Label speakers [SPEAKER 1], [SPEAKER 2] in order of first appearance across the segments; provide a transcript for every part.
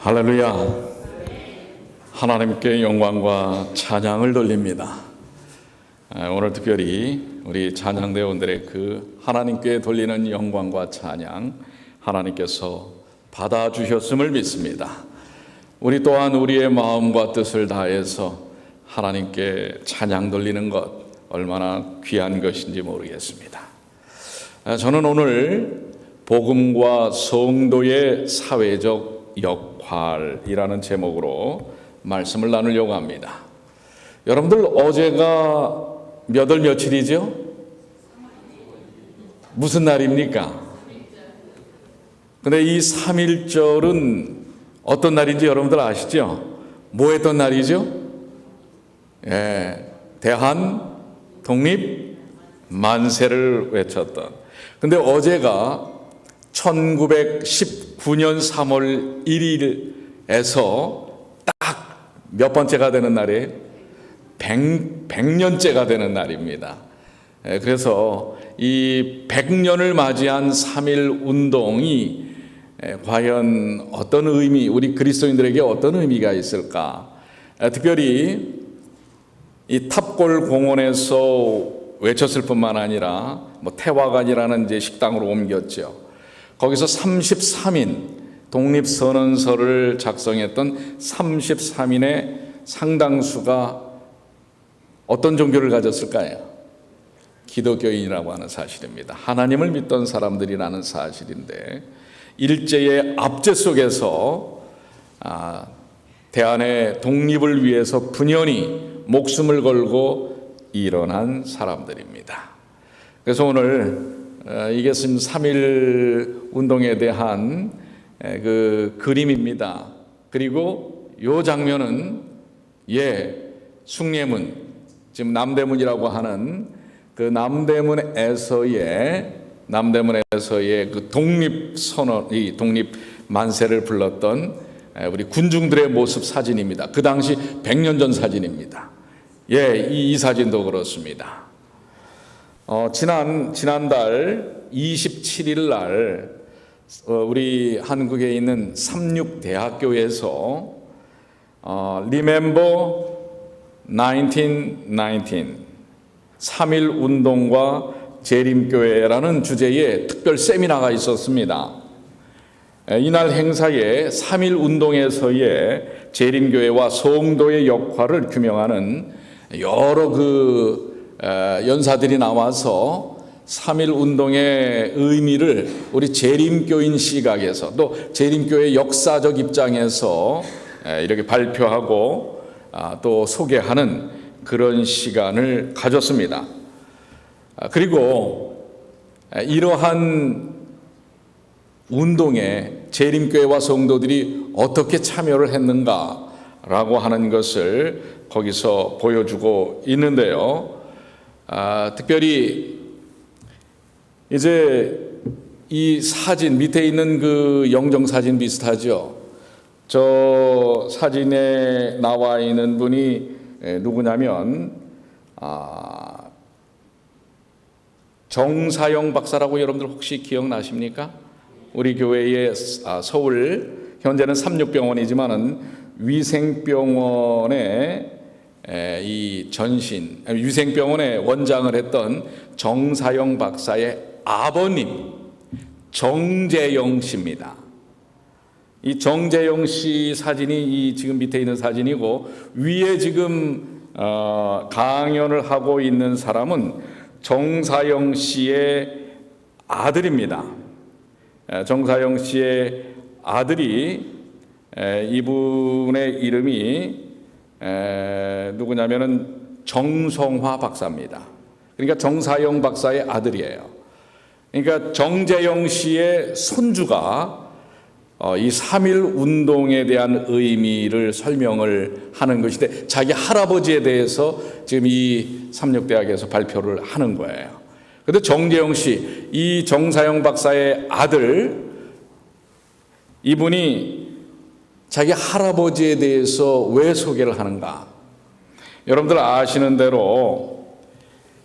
[SPEAKER 1] 할렐루야. 하나님께 영광과 찬양을 돌립니다. 오늘 특별히 우리 찬양대원들의 그 하나님께 돌리는 영광과 찬양 하나님께서 받아주셨음을 믿습니다. 우리 또한 우리의 마음과 뜻을 다해서 하나님께 찬양 돌리는 것 얼마나 귀한 것인지 모르겠습니다. 저는 오늘 복음과 성도의 사회적 역할이라는 제목으로 말씀을 나누려고 합니다. 여러분들 어제가 몇 월 며칠이죠? 무슨 날입니까? 근데 이 3.1절은 어떤 날인지 여러분들 아시죠? 뭐 했던 날이죠? 대한 독립 만세를 외쳤던. 근데 어제가 1919년 3월 1일에서 딱 몇 번째가 되는 날이에요? 100년째가 되는 날입니다. 그래서 이 100년을 맞이한 3.1 운동이 과연 어떤 의미, 우리 그리스도인들에게 어떤 의미가 있을까? 특별히 이 탑골 공원에서 외쳤을 뿐만 아니라 태화관이라는 이제 식당으로 옮겼죠. 거기서 33인 독립선언서를 작성했던 33인의 상당수가 어떤 종교를 가졌을까요? 기독교인이라고 하는 사실입니다. 하나님을 믿던 사람들이라는 사실인데 일제의 압제 속에서 대한의 독립을 위해서 분연히 목숨을 걸고 일어난 사람들입니다. 그래서 오늘 이게 3.1 운동에 대한 그 그림입니다. 그리고 이 장면은 숭례문, 지금 남대문이라고 하는 그 남대문에서의 그 독립선언, 이 독립 만세를 불렀던 우리 군중들의 모습 사진입니다. 그 당시 100년 전 사진입니다. 이 사진도 그렇습니다. 지난달 27일 날 우리 한국에 있는 삼육대학교에서 Remember 1919 3.1 운동과 재림교회라는 주제의 특별 세미나가 있었습니다. 이날 행사에 3.1 운동에서의 재림교회와 성도의 역할을 규명하는 여러 연사들이 나와서 3.1 운동의 의미를 우리 재림교인 시각에서 또 재림교의 역사적 입장에서 이렇게 발표하고 또 소개하는 그런 시간을 가졌습니다. 그리고 이러한 운동에 재림교회와 성도들이 어떻게 참여를 했는가라고 하는 것을 거기서 보여주고 있는데요. 특별히 이제 이 사진 밑에 있는 그 영정사진 비슷하죠. 저 사진에 나와 있는 분이 누구냐면 정사영 박사라고 여러분들 혹시 기억나십니까? 우리 교회의 서울 현재는 삼육병원이지만은 위생병원의 위생병원의 원장을 했던 정사영 박사의 아버님 정재영 씨입니다. 이 정재영 씨 사진이 이 지금 밑에 있는 사진이고 위에 지금 강연을 하고 있는 사람은 정사영 씨의 아들입니다. 정사영 씨의 아들이 이분의 이름이 누구냐면은 정성화 박사입니다. 그러니까 정사영 박사의 아들이에요. 그러니까 정재영 씨의 손주가 이 3.1 운동에 대한 의미를 설명을 하는 것인데 자기 할아버지에 대해서 지금 이 삼육대학에서 발표를 하는 거예요. 그런데 정재영 씨, 이 정사영 박사의 아들, 이분이 자기 할아버지에 대해서 왜 소개를 하는가? 여러분들 아시는 대로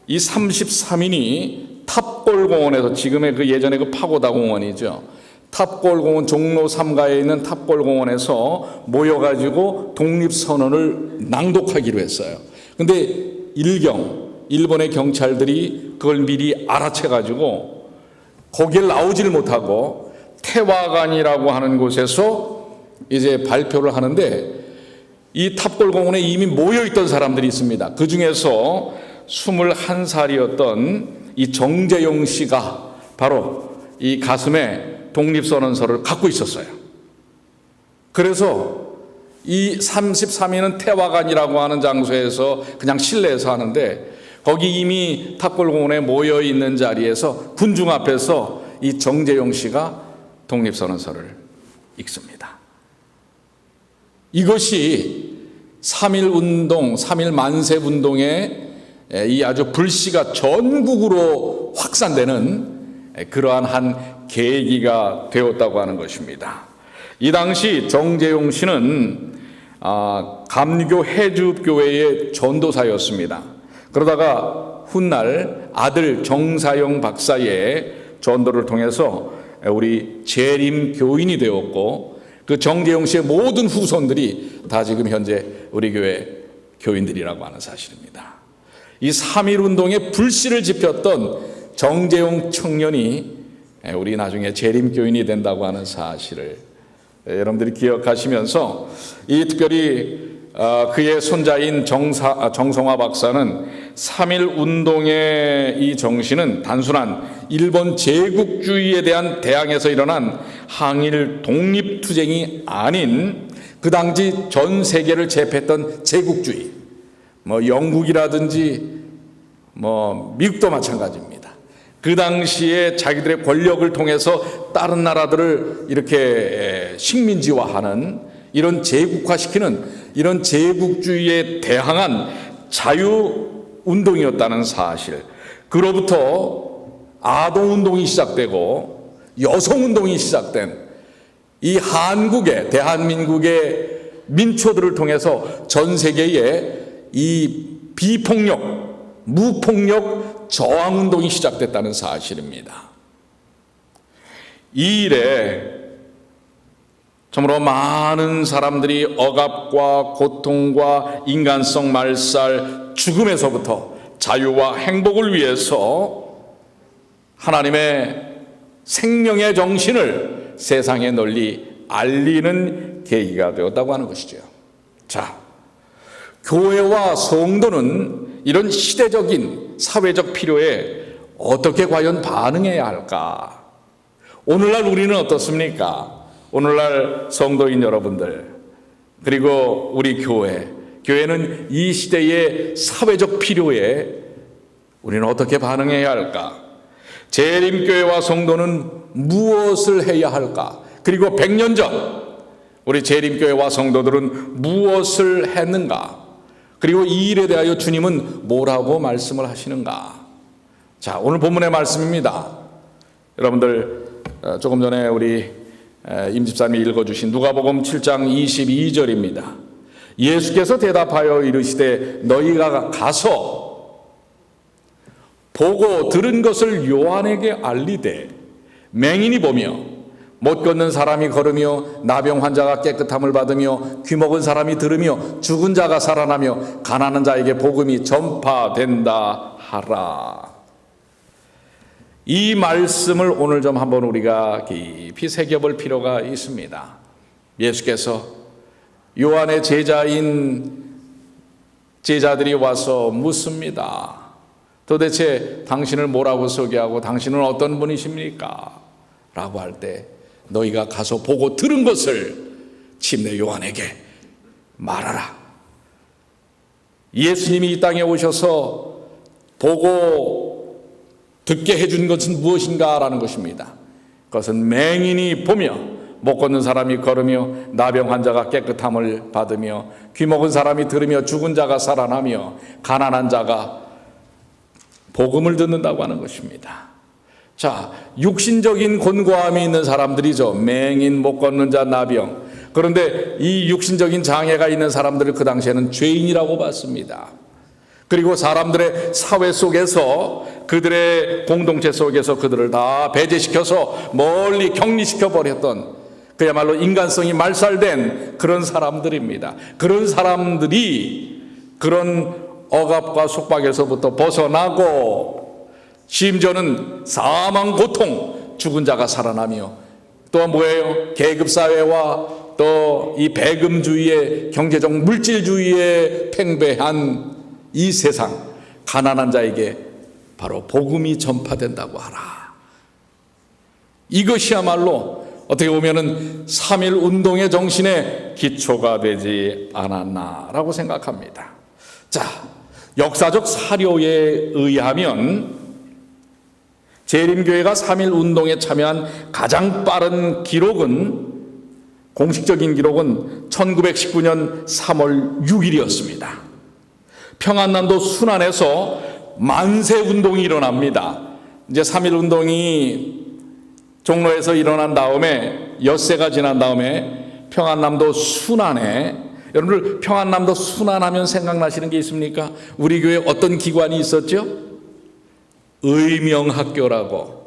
[SPEAKER 1] 이 33인이 탑골공원에서 지금의 그 예전에 그 파고다 공원이죠. 탑골공원 종로 3가에 있는 탑골공원에서 모여가지고 독립선언을 낭독하기로 했어요. 근데 일본의 경찰들이 그걸 미리 알아채가지고 거길 나오질 못하고 태화관이라고 하는 곳에서 이제 발표를 하는데, 이 탑골공원에 이미 모여있던 사람들이 있습니다. 그 중에서 21살이었던 이 정재용 씨가 바로 이 가슴에 독립선언서를 갖고 있었어요. 그래서 이 33인은 태화관이라고 하는 장소에서 그냥 실내에서 하는데, 거기 이미 탑골공원에 모여있는 자리에서 군중 앞에서 이 정재용 씨가 독립선언서를 읽습니다. 이것이 3.1운동, 3.1 만세운동의 이 아주 불씨가 전국으로 확산되는 그러한 한 계기가 되었다고 하는 것입니다. 이 당시 정재용 씨는 감리교 해주교회의 전도사였습니다. 그러다가 훗날 아들 정사영 박사의 전도를 통해서 우리 재림교인이 되었고, 그 정재용 씨의 모든 후손들이 다 지금 현재 우리 교회 교인들이라고 하는 사실입니다. 이 3.1운동의 불씨를 지폈던 정재용 청년이 우리 나중에 재림교인이 된다고 하는 사실을 여러분들이 기억하시면서, 이 특별히 그의 손자인 정성화 박사는 3.1운동의 이 정신은 단순한 일본 제국주의에 대한 대항에서 일어난 항일 독립투쟁이 아닌 그 당시 전 세계를 제패했던 제국주의, 영국이라든지 미국도 마찬가지입니다. 그 당시에 자기들의 권력을 통해서 다른 나라들을 이렇게 식민지화하는, 이런 제국화시키는 이런 제국주의에 대항한 자유운동이었다는 사실, 그로부터 아동운동이 시작되고 여성운동이 시작된 이 한국의, 대한민국의 민초들을 통해서 전 세계에 이 비폭력, 무폭력 저항운동이 시작됐다는 사실입니다. 이 일에 참으로 많은 사람들이 억압과 고통과 인간성 말살, 죽음에서부터 자유와 행복을 위해서 하나님의 생명의 정신을 세상에 널리 알리는 계기가 되었다고 하는 것이죠. 자, 교회와 성도는 이런 시대적인 사회적 필요에 어떻게 과연 반응해야 할까? 오늘날 우리는 어떻습니까? 오늘날 성도인 여러분들, 그리고 우리 교회는 이 시대의 사회적 필요에 우리는 어떻게 반응해야 할까? 재림교회와 성도는 무엇을 해야 할까? 그리고 100년 전 우리 재림교회와 성도들은 무엇을 했는가? 그리고 이 일에 대하여 주님은 뭐라고 말씀을 하시는가? 자, 오늘 본문의 말씀입니다. 여러분들 조금 전에 우리 임 집사님이 읽어주신 누가복음 7장 22절입니다. 예수께서 대답하여 이르시되 너희가 가서 보고 들은 것을 요한에게 알리되 맹인이 보며 못 걷는 사람이 걸으며 나병 환자가 깨끗함을 받으며 귀먹은 사람이 들으며 죽은 자가 살아나며 가난한 자에게 복음이 전파된다 하라. 이 말씀을 오늘 좀 한번 우리가 깊이 새겨볼 필요가 있습니다. 예수께서 요한의 제자들이 와서 묻습니다. 도대체 당신을 뭐라고 소개하고 당신은 어떤 분이십니까? 라고 할 때 너희가 가서 보고 들은 것을 침례 요한에게 말하라. 예수님이 이 땅에 오셔서 보고 듣게 해준 것은 무엇인가 라는 것입니다. 그것은 맹인이 보며 못 걷는 사람이 걸으며 나병 환자가 깨끗함을 받으며 귀먹은 사람이 들으며 죽은 자가 살아나며 가난한 자가 복음을 듣는다고 하는 것입니다. 자, 육신적인 곤고함이 있는 사람들이죠. 맹인, 못 걷는 자, 나병. 그런데 이 육신적인 장애가 있는 사람들을 그 당시에는 죄인이라고 봤습니다. 그리고 사람들의 사회 속에서 그들의 공동체 속에서 그들을 다 배제시켜서 멀리 격리시켜 버렸던 그야말로 인간성이 말살된 그런 사람들입니다. 그런 사람들이 그런 억압과 속박에서부터 벗어나고 심지어는 사망 고통, 죽은 자가 살아나며 또 뭐예요? 계급사회와 또 이 배금주의의 경제적 물질주의에 팽배한 이 세상, 가난한 자에게 바로 복음이 전파된다고 하라. 이것이야말로 어떻게 보면은 3.1 운동의 정신의 기초가 되지 않았나라고 생각합니다. 자, 역사적 사료에 의하면 재림교회가 3.1 운동에 참여한 가장 빠른 기록은, 공식적인 기록은 1919년 3월 6일이었습니다. 평안남도 순안에서 만세 운동이 일어납니다. 이제 3.1 운동이 종로에서 일어난 다음에 엿새가 지난 다음에 평안남도 순안에, 여러분들 평안남도 순안하면 생각나시는 게 있습니까? 우리 교회에 어떤 기관이 있었죠? 의명학교라고.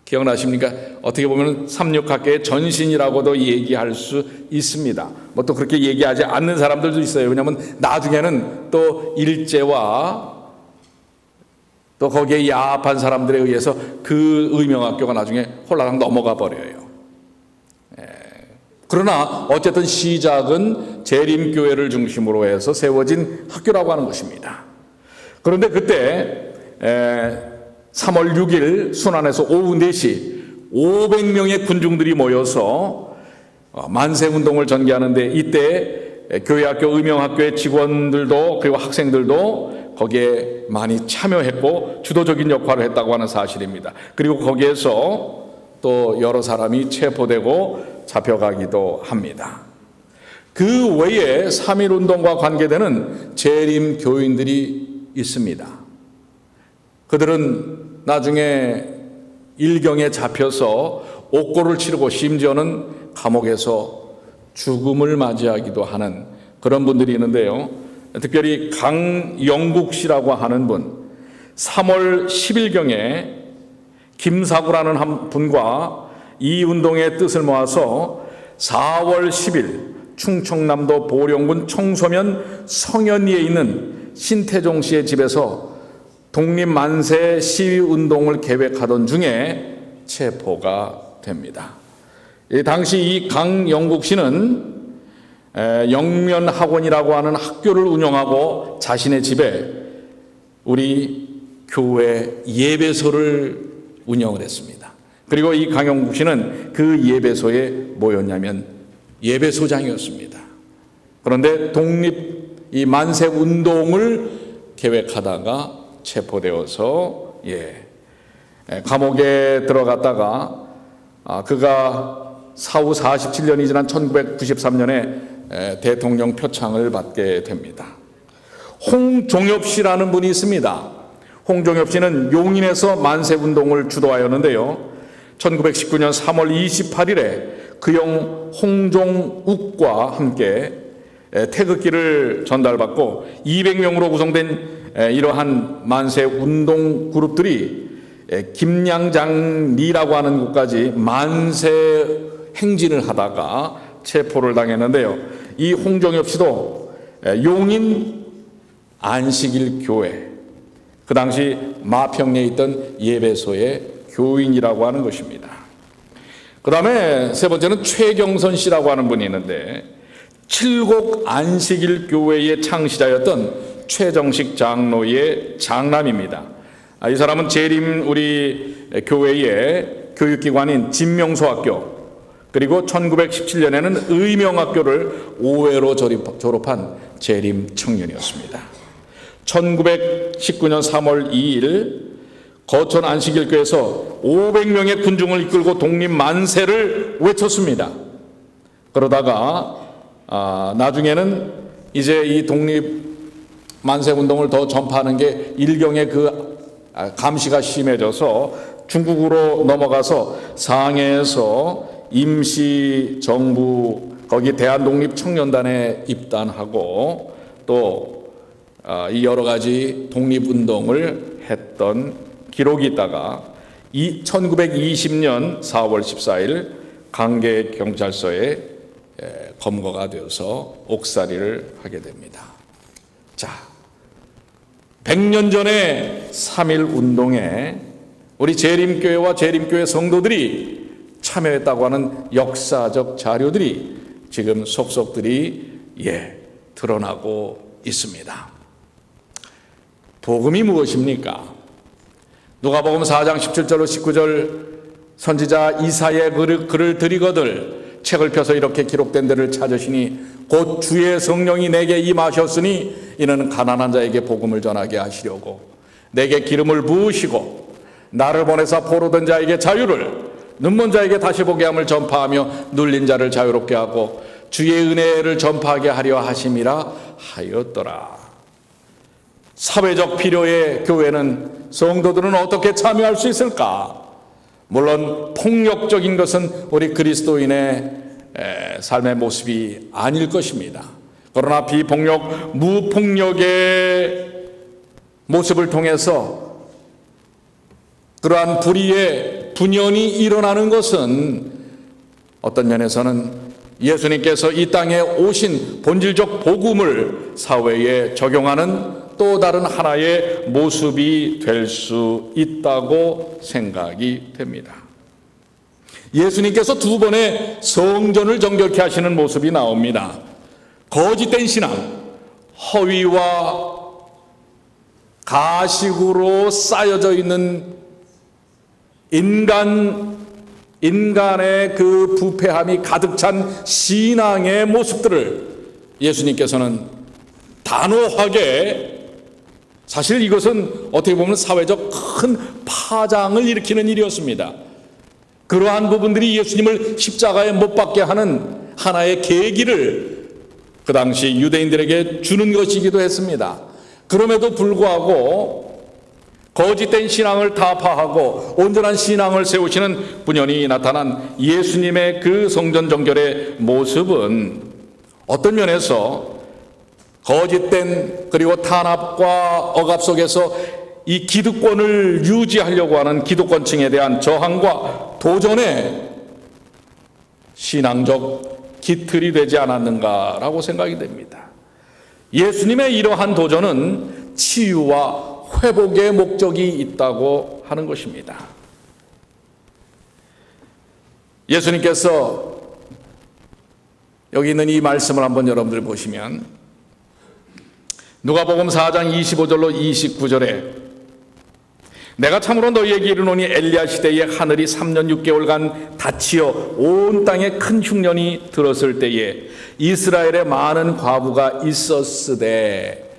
[SPEAKER 1] 기억나십니까? 어떻게 보면 삼육학교의 전신이라고도 얘기할 수 있습니다. 뭐 또 그렇게 얘기하지 않는 사람들도 있어요. 왜냐하면 나중에는 또 일제와 또 거기에 야합한 사람들에 의해서 그 의명학교가 나중에 홀라당 넘어가 버려요. 그러나 어쨌든 시작은 재림교회를 중심으로 해서 세워진 학교라고 하는 것입니다. 그런데 그때 3월 6일 순안에서 오후 4시 500명의 군중들이 모여서 만세운동을 전개하는데, 이때 교회학교 의명학교의 직원들도 그리고 학생들도 거기에 많이 참여했고 주도적인 역할을 했다고 하는 사실입니다. 그리고 거기에서 또 여러 사람이 체포되고 잡혀가기도 합니다. 그 외에 3.1 운동과 관계되는 재림 교인들이 있습니다. 그들은 나중에 일경에 잡혀서 옥고를 치르고 심지어는 감옥에서 죽음을 맞이하기도 하는 그런 분들이 있는데요. 특별히 강영국 씨라고 하는 분, 3월 10일경에 김사구라는 한 분과 이 운동의 뜻을 모아서 4월 10일 충청남도 보령군 청소면 성현리에 있는 신태종 씨의 집에서 독립만세 시위운동을 계획하던 중에 체포가 됩니다. 당시 이 강영국 씨는 영면학원이라고 하는 학교를 운영하고 자신의 집에 우리 교회 예배소를 운영을 했습니다. 그리고 이 강영국 씨는 그 예배소에 뭐였냐면 예배소장이었습니다. 그런데 이 만세 운동을 계획하다가 체포되어서 감옥에 들어갔다가 그가 사후 47년이 지난 1993년에 대통령 표창을 받게 됩니다. 홍종엽 씨라는 분이 있습니다. 홍종엽 씨는 용인에서 만세운동을 주도하였는데요. 1919년 3월 28일에 그형 홍종욱과 함께 태극기를 전달받고 200명으로 구성된 이러한 만세 운동 그룹들이 김양장리라고 하는 곳까지 만세 행진을 하다가 체포를 당했는데요. 이 홍종엽 씨도 용인 안식일 교회, 그 당시 마평리에 있던 예배소의 교인이라고 하는 것입니다. 그 다음에 세 번째는 최경선 씨라고 하는 분이 있는데, 칠곡 안식일 교회의 창시자였던 최정식 장로의 장남입니다. 이 사람은 재림 우리 교회의 교육기관인 진명소학교, 그리고 1917년에는 의명학교를 5회로 졸업한 재림 청년이었습니다. 1919년 3월 2일 거천 안식일교에서 500명의 군중을 이끌고 독립만세를 외쳤습니다. 그러다가 나중에는 이제 이 독립만세운동을 더 전파하는 게 일경의 그 감시가 심해져서 중국으로 넘어가서 상해에서 임시정부 거기 대한독립청년단에 입단하고 또 이 여러 가지 독립운동을 했던 기록이 있다가 1920년 4월 14일 강계경찰서에 검거가 되어서 옥살이를 하게 됩니다. 자, 100년 전에 3.1 운동에 우리 재림교회와 재림교회 성도들이 참여했다고 하는 역사적 자료들이 지금 속속들이 드러나고 있습니다. 복음이 무엇입니까? 누가복음 4장 17절로 19절 선지자 이사야의 글을 드리거들 책을 펴서 이렇게 기록된 데를 찾으시니 곧 주의 성령이 내게 임하셨으니 이는 가난한 자에게 복음을 전하게 하시려고 내게 기름을 부으시고 나를 보내사 포로된 자에게 자유를 눈먼 자에게 다시 보게 함을 전파하며 눌린 자를 자유롭게 하고 주의 은혜를 전파하게 하려 하심이라 하였더라. 사회적 필요에 교회는 성도들은 어떻게 참여할 수 있을까? 물론 폭력적인 것은 우리 그리스도인의 삶의 모습이 아닐 것입니다. 그러나 비폭력, 무폭력의 모습을 통해서 그러한 불의의 분연이 일어나는 것은 어떤 면에서는 예수님께서 이 땅에 오신 본질적 복음을 사회에 적용하는 또 다른 하나의 모습이 될 수 있다고 생각이 됩니다. 예수님께서 두 번의 성전을 정결케 하시는 모습이 나옵니다. 거짓된 신앙, 허위와 가식으로 쌓여져 있는 인간의 그 부패함이 가득 찬 신앙의 모습들을 예수님께서는 단호하게, 사실 이것은 어떻게 보면 사회적 큰 파장을 일으키는 일이었습니다. 그러한 부분들이 예수님을 십자가에 못 박게 하는 하나의 계기를 그 당시 유대인들에게 주는 것이기도 했습니다. 그럼에도 불구하고 거짓된 신앙을 타파하고 온전한 신앙을 세우시는 분연히 나타난 예수님의 그 성전 정결의 모습은 어떤 면에서 거짓된 그리고 탄압과 억압 속에서 이 기득권을 유지하려고 하는 기득권층에 대한 저항과 도전의 신앙적 기틀이 되지 않았는가라고 생각이 됩니다. 예수님의 이러한 도전은 치유와 회복의 목적이 있다고 하는 것입니다. 예수님께서 여기 있는 이 말씀을 한번 여러분들 보시면 누가복음 4장 25절로 29절에 내가 참으로 너희에게 이르노니 엘리야 시대에 하늘이 3년 6개월간 닫히어 온 땅에 큰 흉년이 들었을 때에 이스라엘에 많은 과부가 있었으되,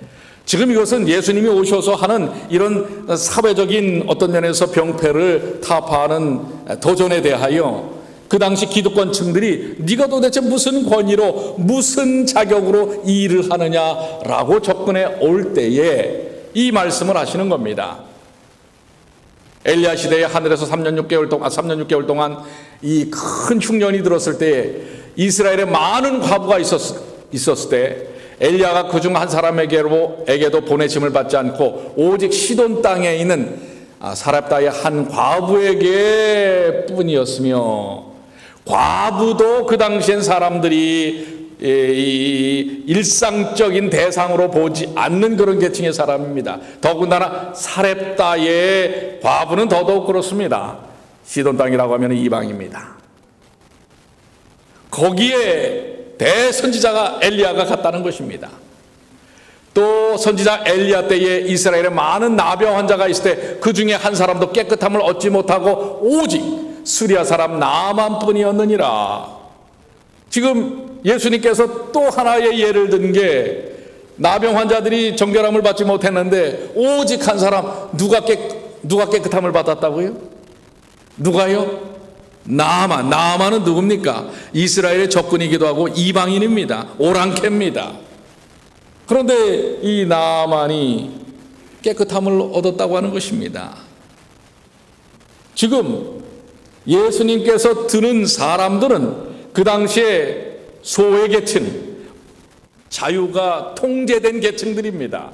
[SPEAKER 1] 지금 이것은 예수님이 오셔서 하는 이런 사회적인 어떤 면에서 병폐를 타파하는 도전에 대하여 그 당시 기득권층들이 네가 도대체 무슨 권위로 무슨 자격으로 이 일을 하느냐라고 접근해 올 때에 이 말씀을 하시는 겁니다. 엘리야 시대에 하늘에서 3년 6개월 동안 이 큰 흉년이 들었을 때에 이스라엘에 많은 과부가 있었을 때 엘리야가 그중 한 사람에게도 보내심을 받지 않고 오직 시돈 땅에 있는 사렙다의 한 과부에게 뿐이었으며, 과부도 그 당시엔 사람들이 일상적인 대상으로 보지 않는 그런 계층의 사람입니다. 더군다나 사렙다의 과부는 더더욱 그렇습니다. 시돈 땅이라고 하면 이방입니다. 거기에 대선지자가 엘리야가 갔다는 것입니다. 또 선지자 엘리야 때에 이스라엘에 많은 나병 환자가 있을 때 그 중에 한 사람도 깨끗함을 얻지 못하고 오직 수리아 사람 나만뿐이었느니라. 지금 예수님께서 또 하나의 예를 든 게, 나병 환자들이 정결함을 받지 못했는데 오직 한 사람, 누가 깨끗함을 받았다고요? 누가요? 나만은 누굽니까? 이스라엘의 적군이기도 하고 이방인입니다. 오랑캐입니다. 그런데 이 나만이 깨끗함을 얻었다고 하는 것입니다. 지금 예수님께서 드는 사람들은 그 당시에 소외 계층, 자유가 통제된 계층들입니다.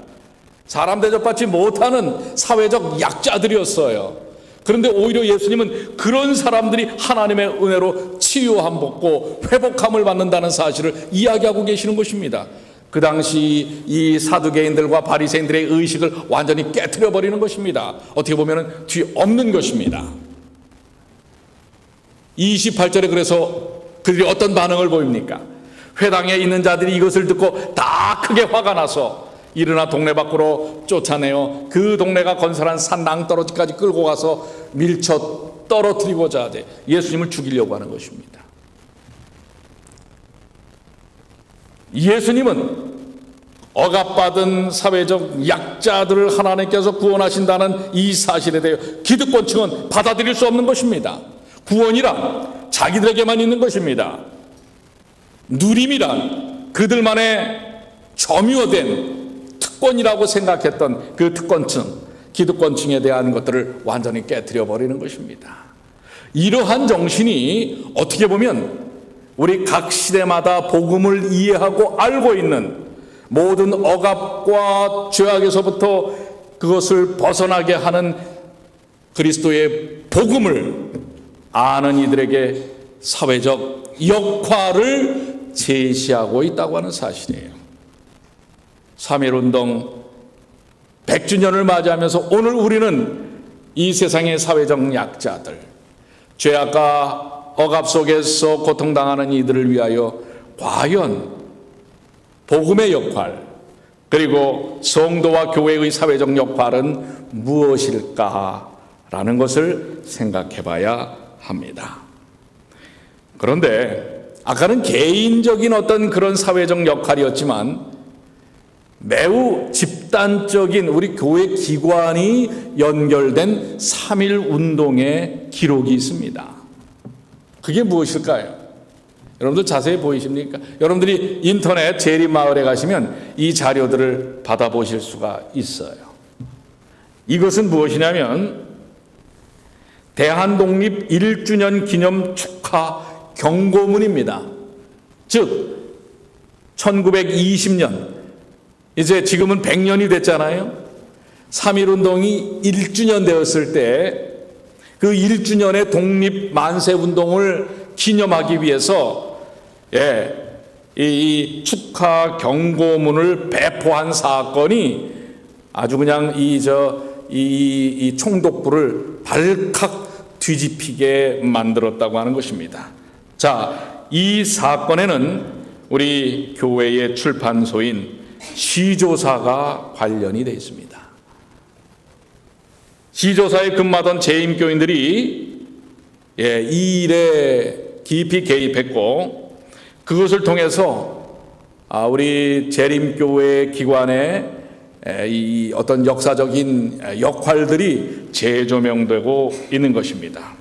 [SPEAKER 1] 사람 대접받지 못하는 사회적 약자들이었어요. 그런데 오히려 예수님은 그런 사람들이 하나님의 은혜로 치유함 받고 회복함을 받는다는 사실을 이야기하고 계시는 것입니다. 그 당시 이 사두개인들과 바리새인들의 의식을 완전히 깨트려 버리는 것입니다. 어떻게 보면 뒤없는 것입니다. 28절에 그래서 그들이 어떤 반응을 보입니까? 회당에 있는 자들이 이것을 듣고 다 크게 화가 나서 일어나 동네 밖으로 쫓아내어 그 동네가 건설한 산 낭떠러지까지 끌고 가서 밀쳐 떨어뜨리고자 하되 예수님을 죽이려고 하는 것입니다. 예수님은 억압받은 사회적 약자들을 하나님께서 구원하신다는 이 사실에 대해 기득권층은 받아들일 수 없는 것입니다. 구원이란 자기들에게만 있는 것입니다. 누림이란 그들만의 점유화된 특권이라고 생각했던 그 특권층, 기득권층에 대한 것들을 완전히 깨트려 버리는 것입니다. 이러한 정신이 어떻게 보면 우리 각 시대마다 복음을 이해하고 알고 있는 모든 억압과 죄악에서부터 그것을 벗어나게 하는 그리스도의 복음을 아는 이들에게 사회적 역할을 제시하고 있다고 하는 사실이에요. 3.1운동 100주년을 맞이하면서 오늘 우리는 이 세상의 사회적 약자들, 죄악과 억압 속에서 고통당하는 이들을 위하여 과연 복음의 역할, 그리고 성도와 교회의 사회적 역할은 무엇일까라는 것을 생각해 봐야 합니다. 그런데 아까는 개인적인 어떤 그런 사회적 역할이었지만 매우 집단적인 우리 교회 기관이 연결된 3.1 운동의 기록이 있습니다. 그게 무엇일까요? 여러분들 자세히 보이십니까? 여러분들이 인터넷 재림마을에 가시면 이 자료들을 받아보실 수가 있어요. 이것은 무엇이냐면 대한독립 1주년 기념 축하 경고문입니다. 즉 1920년, 이제 지금은 100년이 됐잖아요. 3.1운동이 1주년 되었을 때 그 1주년의 독립 만세 운동을 기념하기 위해서 이 축하 경고문을 배포한 사건이 아주 그냥 이 총독부를 발칵 뒤집히게 만들었다고 하는 것입니다. 자, 이 사건에는 우리 교회의 출판소인 시조사가 관련이 되어 있습니다. 시조사에 근무하던 재임교인들이 이 일에 깊이 개입했고 그것을 통해서 우리 재림교회 기관의 이 어떤 역사적인 역할들이 재조명되고 있는 것입니다.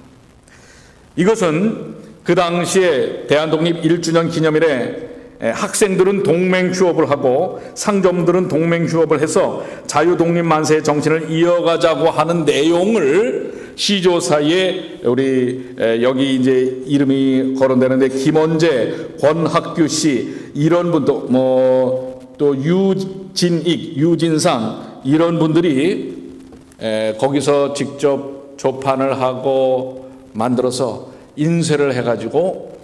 [SPEAKER 1] 이것은 그 당시에 대한독립 1주년 기념일에 학생들은 동맹 휴업을 하고 상점들은 동맹 휴업을 해서 자유독립 만세의 정신을 이어가자고 하는 내용을 시조사에 우리 여기 이제 이름이 거론되는데 김원재, 권학규 씨 이런 분도 또 유진익, 유진상 이런 분들이 거기서 직접 조판을 하고 만들어서 인쇄를 해가지고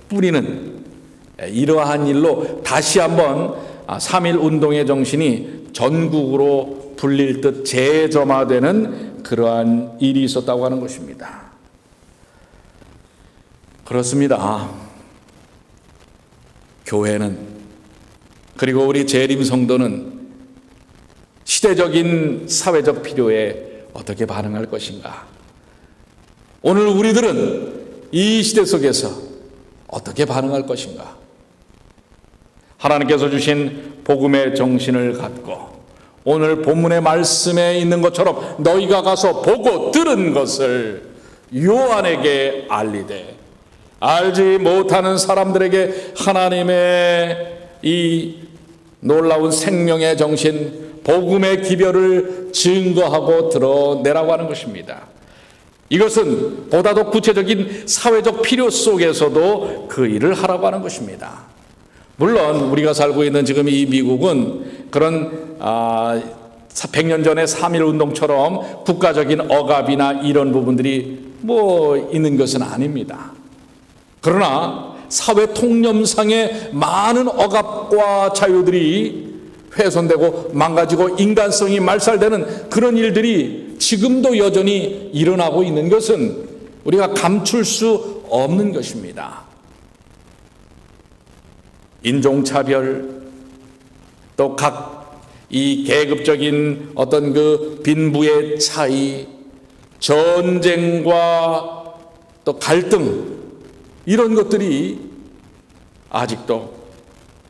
[SPEAKER 1] 뿌리는 이러한 일로 다시 한번 3.1 운동의 정신이 전국으로 불릴 듯 재점화되는 그러한 일이 있었다고 하는 것입니다. 그렇습니다. 교회는 그리고 우리 재림 성도는 시대적인 사회적 필요에 어떻게 반응할 것인가? 오늘 우리들은 이 시대 속에서 어떻게 반응할 것인가? 하나님께서 주신 복음의 정신을 갖고 오늘 본문의 말씀에 있는 것처럼 너희가 가서 보고 들은 것을 요한에게 알리되 알지 못하는 사람들에게 하나님의 이 놀라운 생명의 정신, 복음의 기별을 증거하고 드러내라고 하는 것입니다. 이것은 보다 더 구체적인 사회적 필요 속에서도 그 일을 하라고 하는 것입니다. 물론 우리가 살고 있는 지금 이 미국은 그런 100년 전에 3.1 운동처럼 국가적인 억압이나 이런 부분들이 있는 것은 아닙니다. 그러나 사회 통념상의 많은 억압과 자유들이 훼손되고 망가지고 인간성이 말살되는 그런 일들이 지금도 여전히 일어나고 있는 것은 우리가 감출 수 없는 것입니다. 인종차별, 또 각 이 계급적인 어떤 그 빈부의 차이, 전쟁과 또 갈등, 이런 것들이 아직도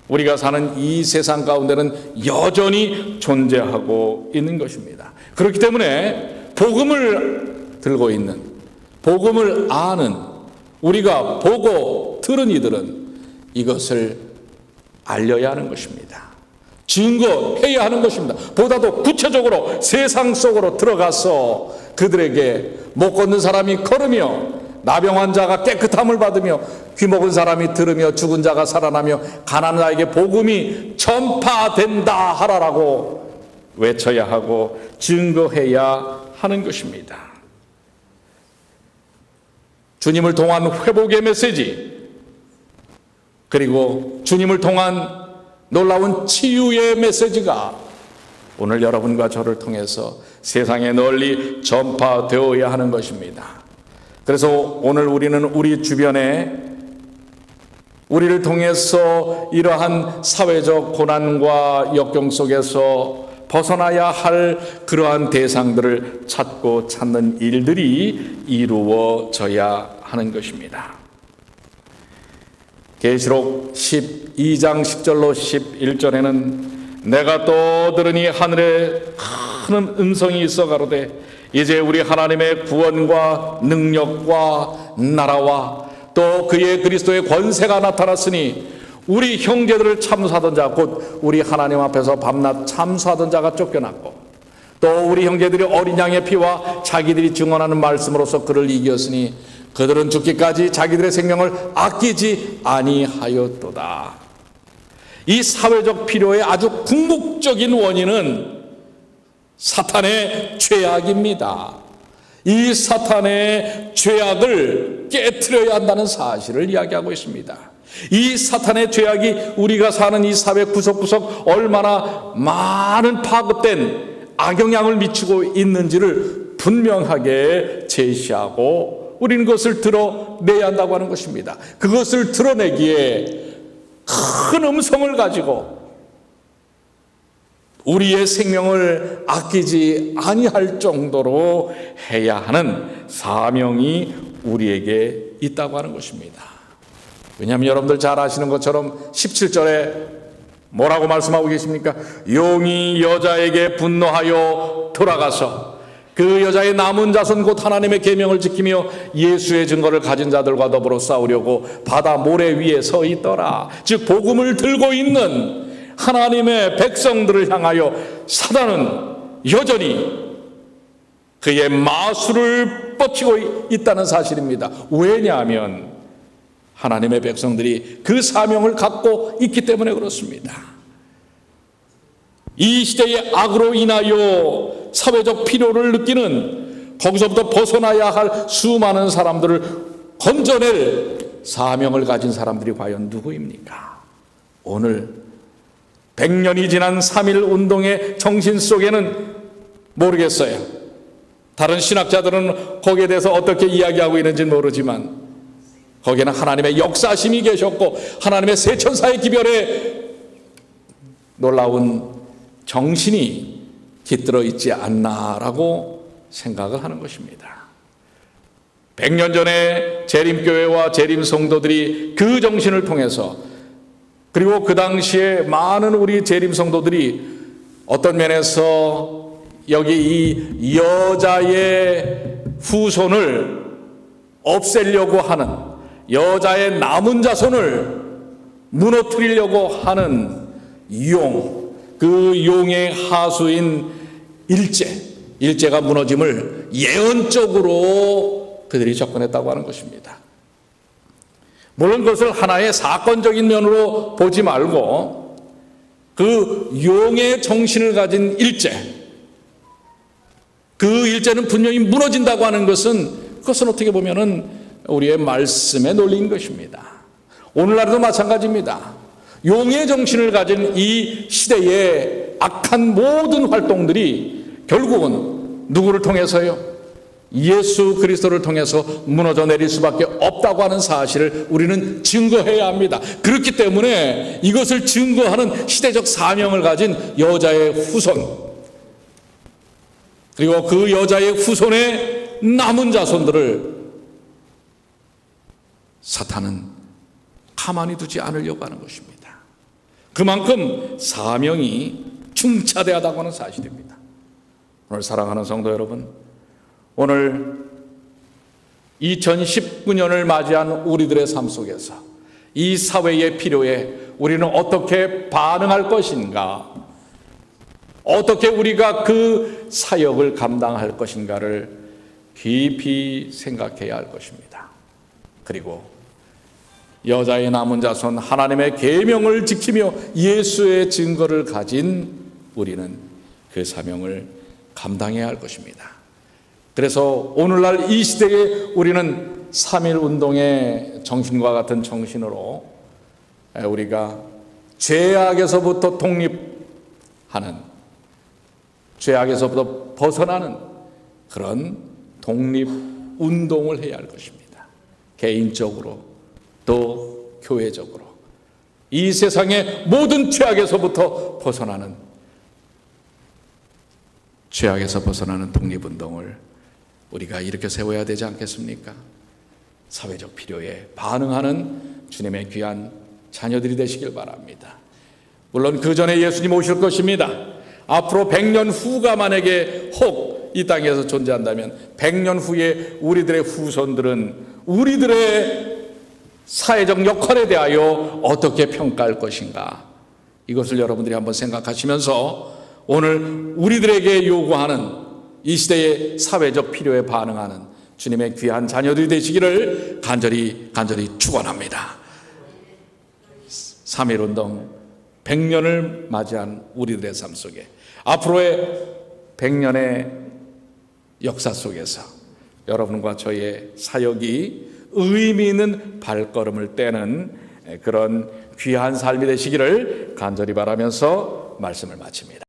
[SPEAKER 1] 우리가 사는 이 세상 가운데는 여전히 존재하고 있는 것입니다. 그렇기 때문에 복음을 들고 있는, 복음을 아는, 우리가 보고 들은 이들은 이것을 알려야 하는 것입니다. 증거해야 하는 것입니다. 보다도 구체적으로 세상 속으로 들어가서 그들에게 못 걷는 사람이 걸으며, 나병 환자가 깨끗함을 받으며, 귀먹은 사람이 들으며, 죽은 자가 살아나며, 가난한 자에게 복음이 전파된다 하라라고 외쳐야 하고 증거해야 하는 것입니다. 주님을 통한 회복의 메시지, 그리고 주님을 통한 놀라운 치유의 메시지가 오늘 여러분과 저를 통해서 세상에 널리 전파되어야 하는 것입니다. 그래서 오늘 우리는 우리 주변에 우리를 통해서 이러한 사회적 고난과 역경 속에서 벗어나야 할 그러한 대상들을 찾고 찾는 일들이 이루어져야 하는 것입니다. 계시록 12장 10절로 11절에는 내가 또 들으니 하늘에 큰 음성이 있어 가로되 이제 우리 하나님의 구원과 능력과 나라와 또 그의 그리스도의 권세가 나타났으니 우리 형제들을 참수하던 자 곧 우리 하나님 앞에서 밤낮 참수하던 자가 쫓겨났고 또 우리 형제들이 어린 양의 피와 자기들이 증언하는 말씀으로서 그를 이겼으니 그들은 죽기까지 자기들의 생명을 아끼지 아니하였도다. 이 사회적 필요의 아주 궁극적인 원인은 사탄의 죄악입니다. 이 사탄의 죄악을 깨트려야 한다는 사실을 이야기하고 있습니다. 이 사탄의 죄악이 우리가 사는 이 사회 구석구석 얼마나 많은 파급된 악영향을 미치고 있는지를 분명하게 제시하고 우리는 그것을 드러내야 한다고 하는 것입니다. 그것을 드러내기에 큰 음성을 가지고 우리의 생명을 아끼지 아니할 정도로 해야 하는 사명이 우리에게 있다고 하는 것입니다. 왜냐하면 여러분들 잘 아시는 것처럼 17절에 뭐라고 말씀하고 계십니까? 용이 여자에게 분노하여 돌아가서 그 여자의 남은 자손 곧 하나님의 계명을 지키며 예수의 증거를 가진 자들과 더불어 싸우려고 바다 모래 위에 서 있더라. 즉 복음을 들고 있는 하나님의 백성들을 향하여 사단은 여전히 그의 마술을 뻗치고 있다는 사실입니다. 왜냐하면 하나님의 백성들이 그 사명을 갖고 있기 때문에 그렇습니다. 이 시대의 악으로 인하여 사회적 필요를 느끼는, 거기서부터 벗어나야 할 수많은 사람들을 건져낼 사명을 가진 사람들이 과연 누구입니까? 오늘 100년이 지난 3.1 운동의 정신 속에는 모르겠어요. 다른 신학자들은 거기에 대해서 어떻게 이야기하고 있는지는 모르지만 거기에는 하나님의 역사심이 계셨고 하나님의 세천사의 기별에 놀라운 정신이 깃들어 있지 않나라고 생각을 하는 것입니다. 100년 전에 재림교회와 재림성도들이 그 정신을 통해서, 그리고 그 당시에 많은 우리 재림성도들이 어떤 면에서 여기 이 여자의 후손을 없애려고 하는, 여자의 남은 자손을 무너뜨리려고 하는 용, 그 용의 하수인 일제가 무너짐을 예언적으로 그들이 접근했다고 하는 것입니다. 물론 그것을 하나의 사건적인 면으로 보지 말고 그 용의 정신을 가진 일제, 그 일제는 분명히 무너진다고 하는 것은 그것은 어떻게 보면은 우리의 말씀에 논리인 것입니다. 오늘날도 마찬가지입니다. 용의 정신을 가진 이 시대의 악한 모든 활동들이 결국은 누구를 통해서요? 예수 그리스도를 통해서 무너져 내릴 수밖에 없다고 하는 사실을 우리는 증거해야 합니다. 그렇기 때문에 이것을 증거하는 시대적 사명을 가진 여자의 후손, 그리고 그 여자의 후손의 남은 자손들을 사탄은 가만히 두지 않으려고 하는 것입니다. 그만큼 사명이 중차대하다고 하는 사실입니다. 오늘 사랑하는 성도 여러분, 오늘 2019년을 맞이한 우리들의 삶 속에서 이 사회의 필요에 우리는 어떻게 반응할 것인가, 어떻게 우리가 그 사역을 감당할 것인가를 깊이 생각해야 할 것입니다. 그리고 여자의 남은 자손, 하나님의 계명을 지키며 예수의 증거를 가진 우리는 그 사명을 감당해야 할 것입니다. 그래서 오늘날 이 시대에 우리는 3.1 운동의 정신과 같은 정신으로 우리가 죄악에서부터 독립하는, 죄악에서부터 벗어나는 그런 독립운동을 해야 할 것입니다. 개인적으로 또 교회적으로 이 세상의 모든 죄악에서부터 벗어나는, 죄악에서 벗어나는 독립운동을 우리가 이렇게 세워야 되지 않겠습니까? 사회적 필요에 반응하는 주님의 귀한 자녀들이 되시길 바랍니다. 물론 그 전에 예수님 오실 것입니다. 앞으로 100년 후가 만약에 혹 이 땅에서 존재한다면 100년 후에 우리들의 후손들은 우리들의 사회적 역할에 대하여 어떻게 평가할 것인가, 이것을 여러분들이 한번 생각하시면서 오늘 우리들에게 요구하는 이 시대의 사회적 필요에 반응하는 주님의 귀한 자녀들이 되시기를 간절히 축원합니다. 3.1 운동 100년을 맞이한 우리들의 삶 속에 앞으로의 100년의 역사 속에서 여러분과 저의 사역이 의미 있는 발걸음을 떼는 그런 귀한 삶이 되시기를 간절히 바라면서 말씀을 마칩니다.